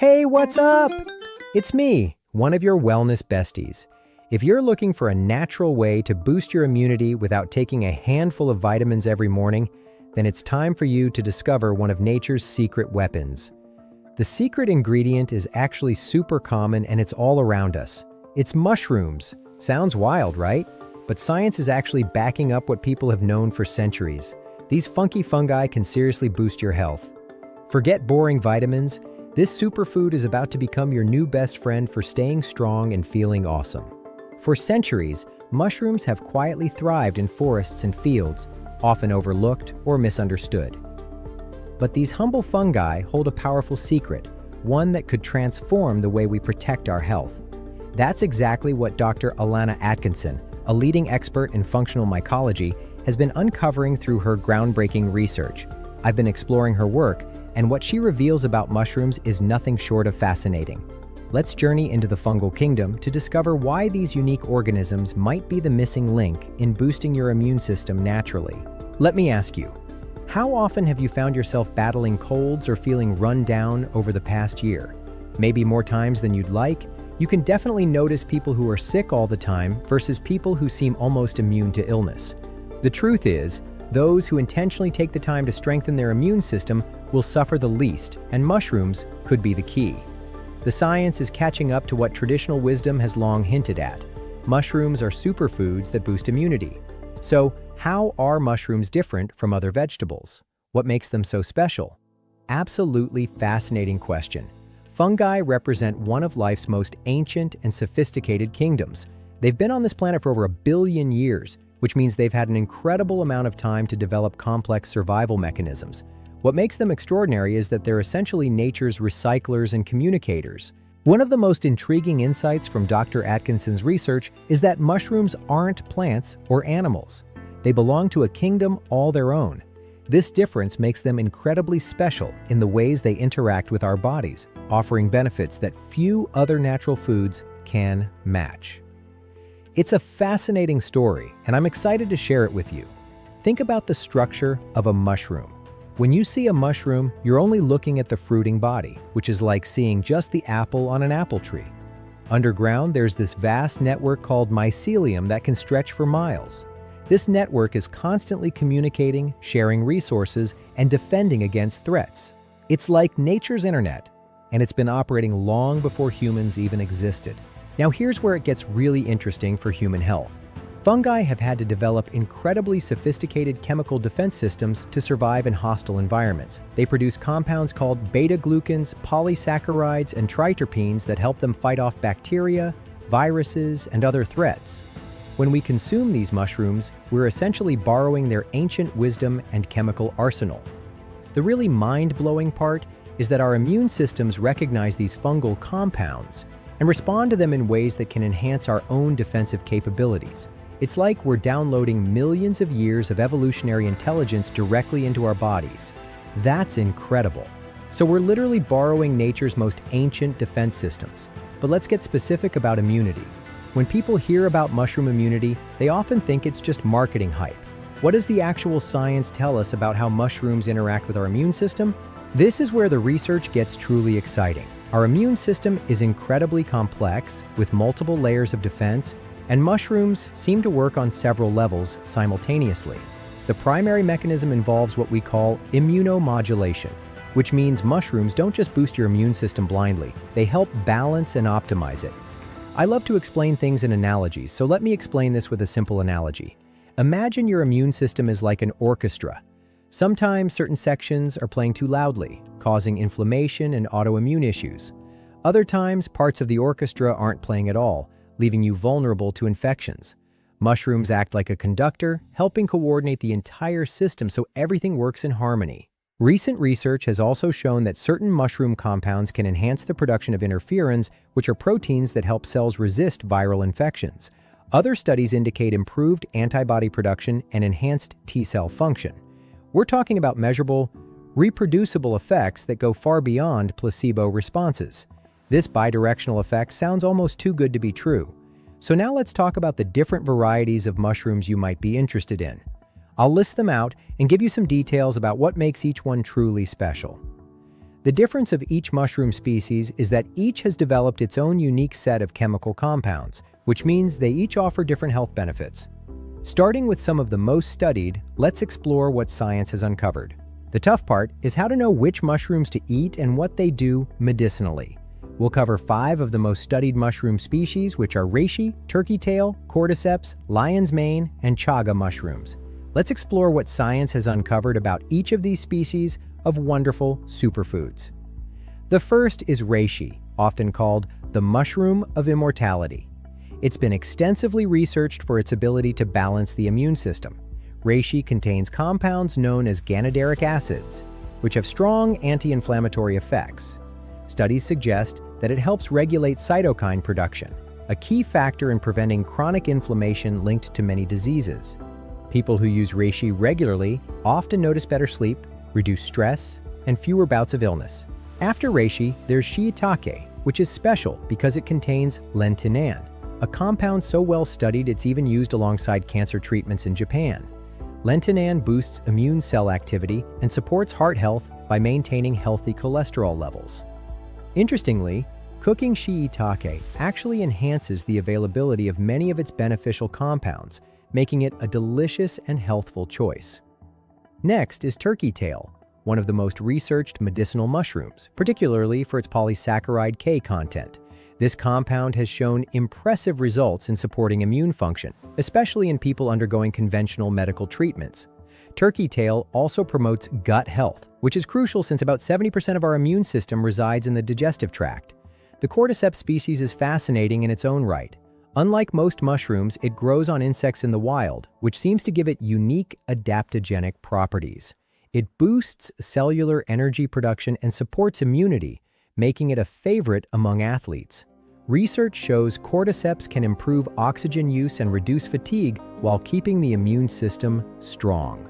Hey, what's up? It's me, one of your wellness besties. If you're looking for a natural way to boost your immunity without taking a handful of vitamins every morning, then it's time for you to discover one of nature's secret weapons. The secret ingredient is actually super common and it's all around us. It's mushrooms. Sounds wild, right? But science is actually backing up what people have known for centuries. These fungi can seriously boost your health. Forget boring vitamins. This superfood is about to become your new best friend for staying strong and feeling awesome. For centuries, mushrooms have quietly thrived in forests and fields, often overlooked or misunderstood. But these humble fungi hold a powerful secret, one that could transform the way we protect our health. That's exactly what Dr. Alana Atkinson, a leading expert in functional mycology, has been uncovering through her groundbreaking research. I've been exploring her work, and what she reveals about mushrooms is nothing short of fascinating. Let's journey into the fungal kingdom to discover why these unique organisms might be the missing link in boosting your immune system naturally. Let me ask you, how often have you found yourself battling colds or feeling run down over the past year? Maybe more times than you'd like. You can definitely notice people who are sick all the time versus people who seem almost immune to illness. The truth is, those who intentionally take the time to strengthen their immune system will suffer the least, and mushrooms could be the key. The science is catching up to what traditional wisdom has long hinted at. Mushrooms are superfoods that boost immunity. So, how are mushrooms different from other vegetables? What makes them so special? Absolutely fascinating question. Fungi represent one of life's most ancient and sophisticated kingdoms. They've been on this planet for over 1 billion years, which means they've had an incredible amount of time to develop complex survival mechanisms. What makes them extraordinary is that they're essentially nature's recyclers and communicators. One of the most intriguing insights from Dr. Atkinson's research is that mushrooms aren't plants or animals. They belong to a kingdom all their own. This difference makes them incredibly special in the ways they interact with our bodies, offering benefits that few other natural foods can match. It's a fascinating story, and I'm excited to share it with you. Think about the structure of a mushroom. When you see a mushroom, you're only looking at the fruiting body, which is like seeing just the apple on an apple tree. Underground, there's this vast network called mycelium that can stretch for miles. This network is constantly communicating, sharing resources, and defending against threats. It's like nature's internet, and it's been operating long before humans even existed. Now here's where it gets really interesting for human health. Fungi have had to develop incredibly sophisticated chemical defense systems to survive in hostile environments. They produce compounds called beta-glucans, polysaccharides, and triterpenes that help them fight off bacteria, viruses, and other threats. When we consume these mushrooms, we're essentially borrowing their ancient wisdom and chemical arsenal. The really mind-blowing part is that our immune systems recognize these fungal compounds and respond to them in ways that can enhance our own defensive capabilities. It's like we're downloading millions of years of evolutionary intelligence directly into our bodies. That's incredible. So we're literally borrowing nature's most ancient defense systems. But let's get specific about immunity. When people hear about mushroom immunity, they often think it's just marketing hype. What does the actual science tell us about how mushrooms interact with our immune system? This is where the research gets truly exciting. Our immune system is incredibly complex, with multiple layers of defense, and mushrooms seem to work on several levels simultaneously. The primary mechanism involves what we call immunomodulation, which means mushrooms don't just boost your immune system blindly, they help balance and optimize it. I love to explain things in analogies, so let me explain this with a simple analogy. Imagine your immune system is like an orchestra. Sometimes certain sections are playing too loudly, causing inflammation and autoimmune issues. Other times, parts of the orchestra aren't playing at all, leaving you vulnerable to infections. Mushrooms act like a conductor, helping coordinate the entire system so everything works in harmony. Recent research has also shown that certain mushroom compounds can enhance the production of interferons, which are proteins that help cells resist viral infections. Other studies indicate improved antibody production and enhanced T-cell function. We're talking about measurable, reproducible effects that go far beyond placebo responses. This bidirectional effect sounds almost too good to be true. So now let's talk about the different varieties of mushrooms you might be interested in. I'll list them out and give you some details about what makes each one truly special. The difference of each mushroom species is that each has developed its own unique set of chemical compounds, which means they each offer different health benefits. Starting with some of the most studied, let's explore what science has uncovered. The tough part is how to know which mushrooms to eat and what they do medicinally. We'll cover 5 of the most studied mushroom species, which are reishi, turkey tail, cordyceps, lion's mane, and chaga mushrooms. Let's explore what science has uncovered about each of these species of wonderful superfoods. The first is reishi, often called the mushroom of immortality. It's been extensively researched for its ability to balance the immune system. Reishi contains compounds known as ganideric acids, which have strong anti-inflammatory effects. Studies suggest that it helps regulate cytokine production, a key factor in preventing chronic inflammation linked to many diseases. People who use reishi regularly often notice better sleep, reduced stress, and fewer bouts of illness. After reishi, there's shiitake, which is special because it contains lentinan, a compound so well studied it's even used alongside cancer treatments in Japan. Lentinan boosts immune cell activity and supports heart health by maintaining healthy cholesterol levels. Interestingly, cooking shiitake actually enhances the availability of many of its beneficial compounds, making it a delicious and healthful choice. Next is turkey tail, one of the most researched medicinal mushrooms, particularly for its polysaccharide K content. This compound has shown impressive results in supporting immune function, especially in people undergoing conventional medical treatments. Turkey tail also promotes gut health, which is crucial since about 70% of our immune system resides in the digestive tract. The cordyceps species is fascinating in its own right. Unlike most mushrooms, it grows on insects in the wild, which seems to give it unique adaptogenic properties. It boosts cellular energy production and supports immunity, making it a favorite among athletes. Research shows cordyceps can improve oxygen use and reduce fatigue while keeping the immune system strong.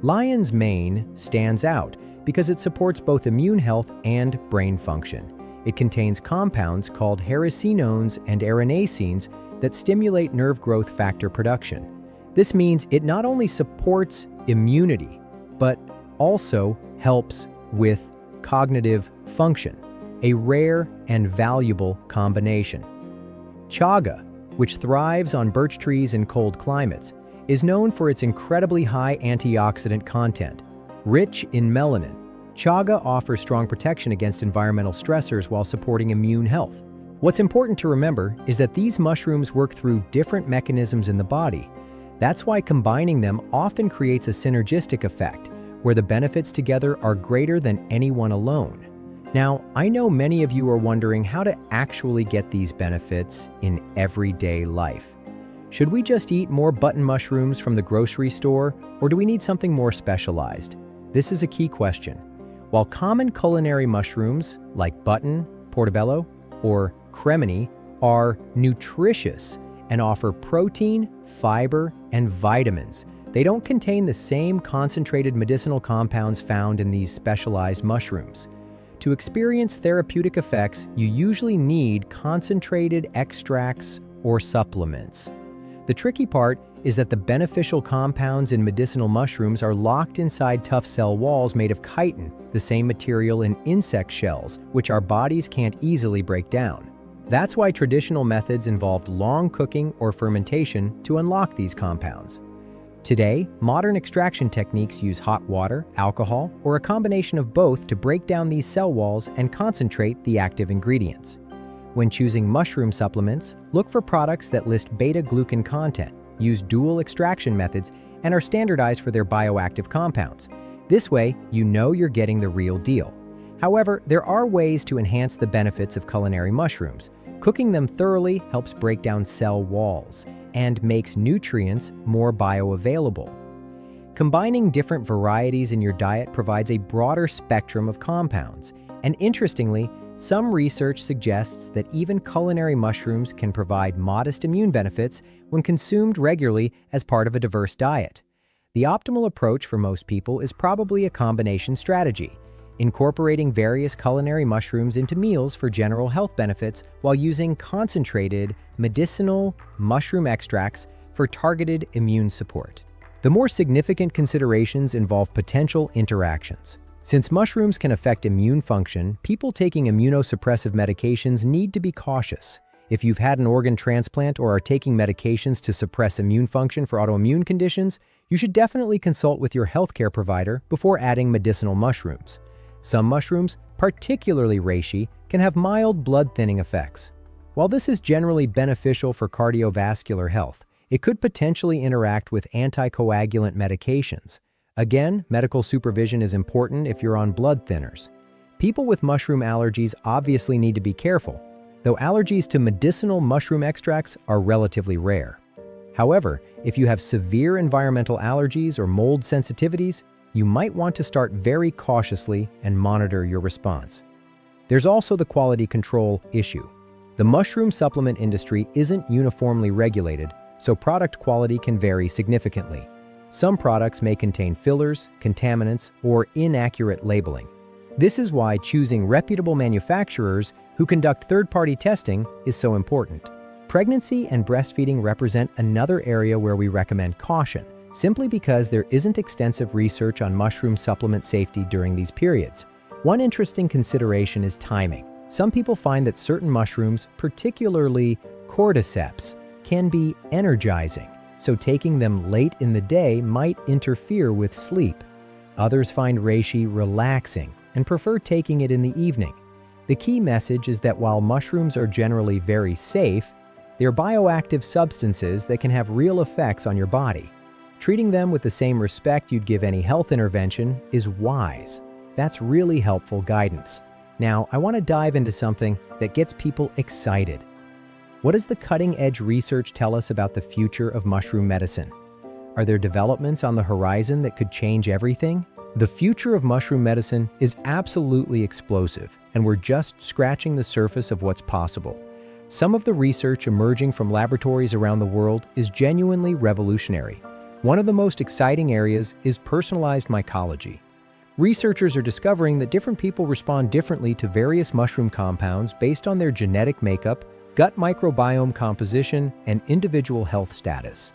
Lion's mane stands out because it supports both immune health and brain function. It contains compounds called hericenones and erinacines that stimulate nerve growth factor production. This means it not only supports immunity, but also helps with cognitive function, a rare and valuable combination. Chaga, which thrives on birch trees in cold climates, is known for its incredibly high antioxidant content. Rich in melanin, chaga offers strong protection against environmental stressors while supporting immune health. What's important to remember is that these mushrooms work through different mechanisms in the body. That's why combining them often creates a synergistic effect, where the benefits together are greater than any one alone. Now, I know many of you are wondering how to actually get these benefits in everyday life. Should we just eat more button mushrooms from the grocery store, or do we need something more specialized? This is a key question. While common culinary mushrooms like button, portobello, or cremini are nutritious and offer protein, fiber, and vitamins, they don't contain the same concentrated medicinal compounds found in these specialized mushrooms. To experience therapeutic effects, you usually need concentrated extracts or supplements. The tricky part is that the beneficial compounds in medicinal mushrooms are locked inside tough cell walls made of chitin, the same material in insect shells, which our bodies can't easily break down. That's why traditional methods involved long cooking or fermentation to unlock these compounds. Today, modern extraction techniques use hot water, alcohol, or a combination of both to break down these cell walls and concentrate the active ingredients. When choosing mushroom supplements, look for products that list beta-glucan content, use dual extraction methods, and are standardized for their bioactive compounds. This way, you know you're getting the real deal. However, there are ways to enhance the benefits of culinary mushrooms. Cooking them thoroughly helps break down cell walls and makes nutrients more bioavailable. Combining different varieties in your diet provides a broader spectrum of compounds. And interestingly, some research suggests that even culinary mushrooms can provide modest immune benefits when consumed regularly as part of a diverse diet. The optimal approach for most people is probably a combination strategy, incorporating various culinary mushrooms into meals for general health benefits while using concentrated medicinal mushroom extracts for targeted immune support. The more significant considerations involve potential interactions. Since mushrooms can affect immune function, people taking immunosuppressive medications need to be cautious. If you've had an organ transplant or are taking medications to suppress immune function for autoimmune conditions, you should definitely consult with your healthcare provider before adding medicinal mushrooms. Some mushrooms, particularly reishi, can have mild blood-thinning effects. While this is generally beneficial for cardiovascular health, it could potentially interact with anticoagulant medications. Again, medical supervision is important if you're on blood thinners. People with mushroom allergies obviously need to be careful, though allergies to medicinal mushroom extracts are relatively rare. However, if you have severe environmental allergies or mold sensitivities, you might want to start very cautiously and monitor your response. There's also the quality control issue. The mushroom supplement industry isn't uniformly regulated, so product quality can vary significantly. Some products may contain fillers, contaminants, or inaccurate labeling. This is why choosing reputable manufacturers who conduct third-party testing is so important. Pregnancy and breastfeeding represent another area where we recommend caution, simply because there isn't extensive research on mushroom supplement safety during these periods. One interesting consideration is timing. Some people find that certain mushrooms, particularly cordyceps, can be energizing, so taking them late in the day might interfere with sleep. Others find reishi relaxing and prefer taking it in the evening. The key message is that while mushrooms are generally very safe, they're bioactive substances that can have real effects on your body. Treating them with the same respect you'd give any health intervention is wise. That's really helpful guidance. Now, I want to dive into something that gets people excited. What does the cutting-edge research tell us about the future of mushroom medicine? Are there developments on the horizon that could change everything? The future of mushroom medicine is absolutely explosive, and we're just scratching the surface of what's possible. Some of the research emerging from laboratories around the world is genuinely revolutionary. One of the most exciting areas is personalized mycology. Researchers are discovering that different people respond differently to various mushroom compounds based on their genetic makeup, gut microbiome composition, and individual health status.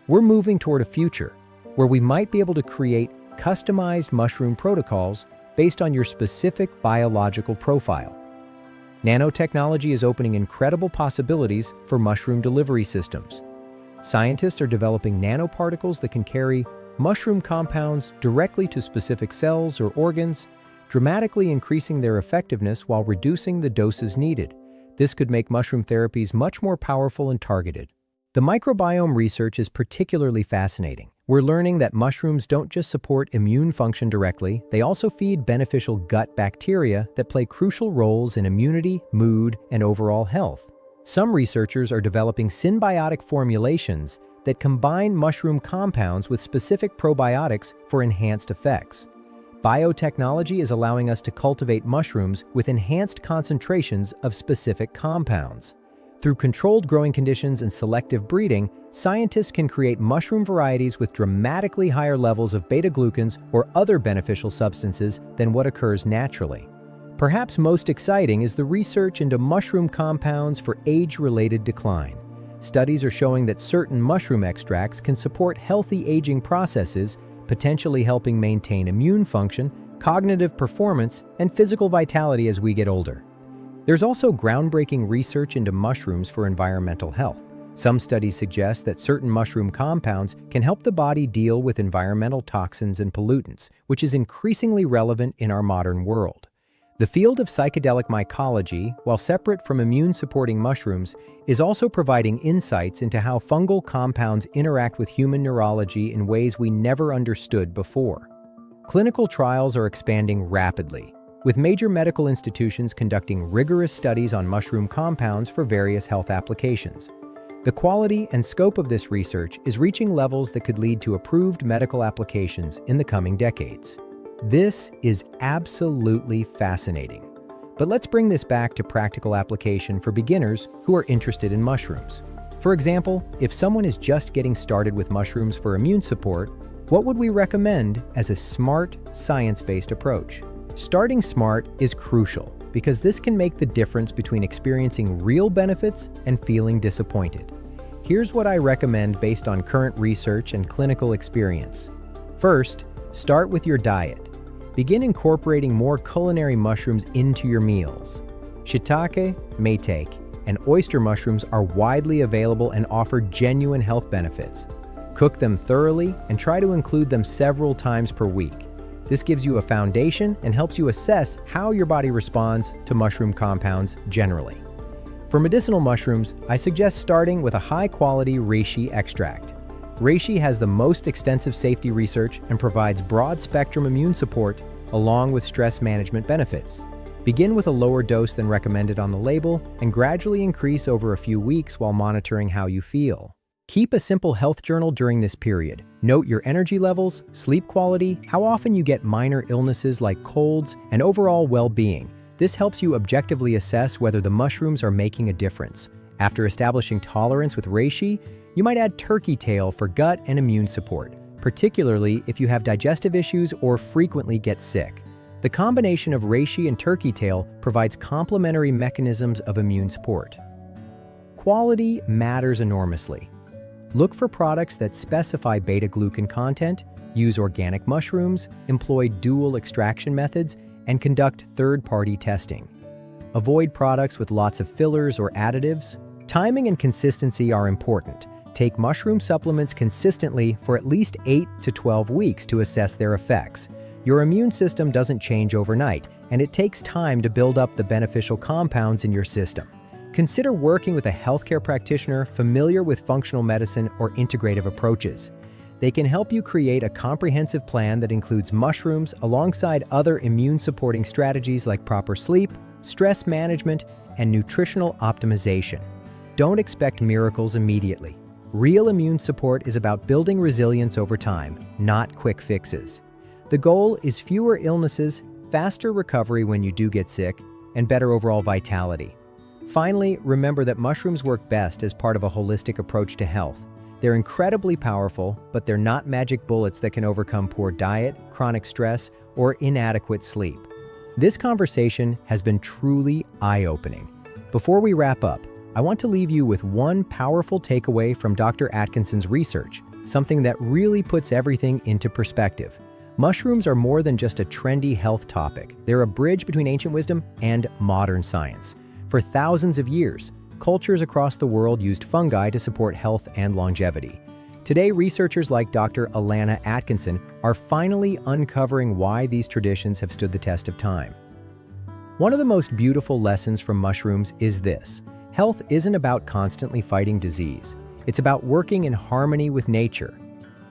We're moving toward a future where we might be able to create customized mushroom protocols based on your specific biological profile. Nanotechnology is opening incredible possibilities for mushroom delivery systems. Scientists are developing nanoparticles that can carry mushroom compounds directly to specific cells or organs, dramatically increasing their effectiveness while reducing the doses needed. This could make mushroom therapies much more powerful and targeted. The microbiome research is particularly fascinating. We're learning that mushrooms don't just support immune function directly, they also feed beneficial gut bacteria that play crucial roles in immunity, mood, and overall health. Some researchers are developing symbiotic formulations that combine mushroom compounds with specific probiotics for enhanced effects. Biotechnology is allowing us to cultivate mushrooms with enhanced concentrations of specific compounds. Through controlled growing conditions and selective breeding, scientists can create mushroom varieties with dramatically higher levels of beta-glucans or other beneficial substances than what occurs naturally. Perhaps most exciting is the research into mushroom compounds for age-related decline. Studies are showing that certain mushroom extracts can support healthy aging processes, potentially helping maintain immune function, cognitive performance, and physical vitality as we get older. There's also groundbreaking research into mushrooms for environmental health. Some studies suggest that certain mushroom compounds can help the body deal with environmental toxins and pollutants, which is increasingly relevant in our modern world. The field of psychedelic mycology, while separate from immune-supporting mushrooms, is also providing insights into how fungal compounds interact with human neurology in ways we never understood before. Clinical trials are expanding rapidly, with major medical institutions conducting rigorous studies on mushroom compounds for various health applications. The quality and scope of this research is reaching levels that could lead to approved medical applications in the coming decades. This is absolutely fascinating. But let's bring this back to practical application for beginners who are interested in mushrooms. For example, if someone is just getting started with mushrooms for immune support, what would we recommend as a smart, science-based approach? Starting smart is crucial because this can make the difference between experiencing real benefits and feeling disappointed. Here's what I recommend based on current research and clinical experience. First, start with your diet. begin incorporating more culinary mushrooms into your meals. Shiitake, maitake, and oyster mushrooms are widely available and offer genuine health benefits. Cook them thoroughly and try to include them several times per week. This gives you a foundation and helps you assess how your body responds to mushroom compounds generally. For medicinal mushrooms, I suggest starting with a high-quality reishi extract. Reishi has the most extensive safety research and provides broad-spectrum immune support along with stress management benefits. Begin with a lower dose than recommended on the label and gradually increase over a few weeks while monitoring how you feel. Keep a simple health journal during this period. Note your energy levels, sleep quality, how often you get minor illnesses like colds, and overall well-being. This helps you objectively assess whether the mushrooms are making a difference. After establishing tolerance with reishi, you might add turkey tail for gut and immune support, particularly if you have digestive issues or frequently get sick. The combination of reishi and turkey tail provides complementary mechanisms of immune support. Quality matters enormously. Look for products that specify beta-glucan content, use organic mushrooms, employ dual extraction methods, and conduct third-party testing. Avoid products with lots of fillers or additives. Timing and consistency are important. Take mushroom supplements consistently for at least 8 to 12 weeks to assess their effects. Your immune system doesn't change overnight, and it takes time to build up the beneficial compounds in your system. Consider working with a healthcare practitioner familiar with functional medicine or integrative approaches. They can help you create a comprehensive plan that includes mushrooms alongside other immune-supporting strategies like proper sleep, stress management, and nutritional optimization. Don't expect miracles immediately. Real immune support is about building resilience over time, not quick fixes. The goal is fewer illnesses, faster recovery when you do get sick, and better overall vitality. Finally, remember that mushrooms work best as part of a holistic approach to health. They're incredibly powerful, but they're not magic bullets that can overcome poor diet, chronic stress, or inadequate sleep. This conversation has been truly eye-opening. Before we wrap up, I want to leave you with one powerful takeaway from Dr. Atkinson's research, something that really puts everything into perspective. Mushrooms are more than just a trendy health topic. They're a bridge between ancient wisdom and modern science. For thousands of years, cultures across the world used fungi to support health and longevity. Today, researchers like Dr. Alana Atkinson are finally uncovering why these traditions have stood the test of time. One of the most beautiful lessons from mushrooms is this: health isn't about constantly fighting disease. It's about working in harmony with nature.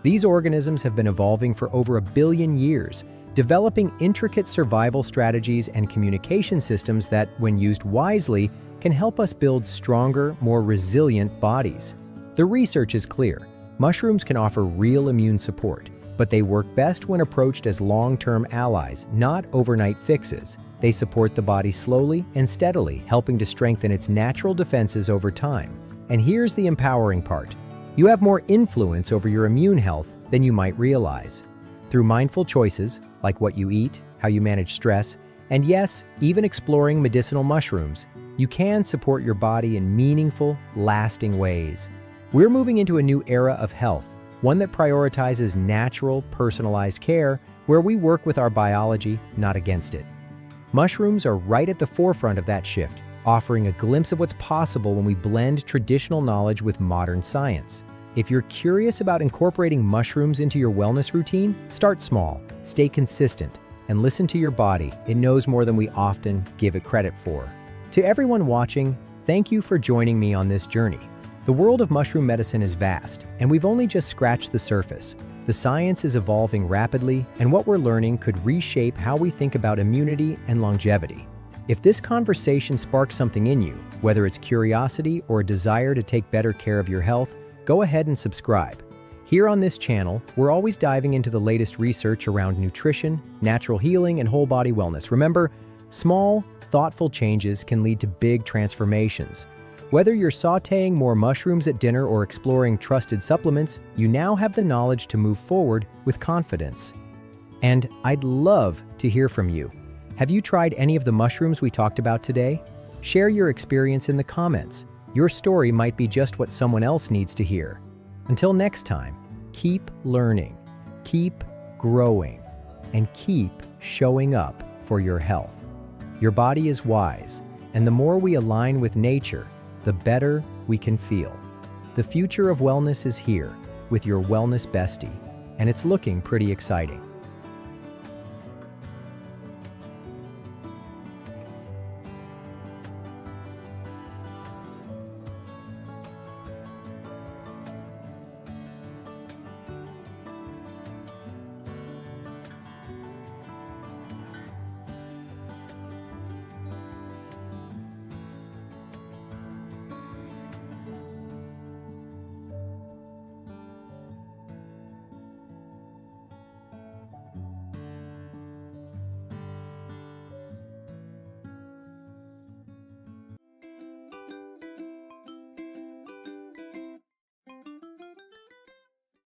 These organisms have been evolving for over 1 billion years, developing intricate survival strategies and communication systems that, when used wisely, can help us build stronger, more resilient bodies. The research is clear. Mushrooms can offer real immune support, but they work best when approached as long-term allies, not overnight fixes. They support the body slowly and steadily, helping to strengthen its natural defenses over time. And here's the empowering part. You have more influence over your immune health than you might realize. Through mindful choices, like what you eat, how you manage stress, and yes, even exploring medicinal mushrooms, you can support your body in meaningful, lasting ways. We're moving into a new era of health, one that prioritizes natural, personalized care, where we work with our biology, not against it. Mushrooms are right at the forefront of that shift, offering a glimpse of what's possible when we blend traditional knowledge with modern science. If you're curious about incorporating mushrooms into your wellness routine, start small, stay consistent, and listen to your body. It knows more than we often give it credit for. To everyone watching, thank you for joining me on this journey. The world of mushroom medicine is vast, and we've only just scratched the surface. The science is evolving rapidly, and what we're learning could reshape how we think about immunity and longevity. If this conversation sparks something in you, whether it's curiosity or a desire to take better care of your health, go ahead and subscribe. Here on this channel, we're always diving into the latest research around nutrition, natural healing, and whole body wellness. Remember, small, thoughtful changes can lead to big transformations. Whether you're sautéing more mushrooms at dinner or exploring trusted supplements, you now have the knowledge to move forward with confidence. And I'd love to hear from you. Have you tried any of the mushrooms we talked about today? Share your experience in the comments. Your story might be just what someone else needs to hear. Until next time, keep learning, keep growing, and keep showing up for your health. Your body is wise, and the more we align with nature, the better we can feel. The future of wellness is here with your wellness bestie, and it's looking pretty exciting.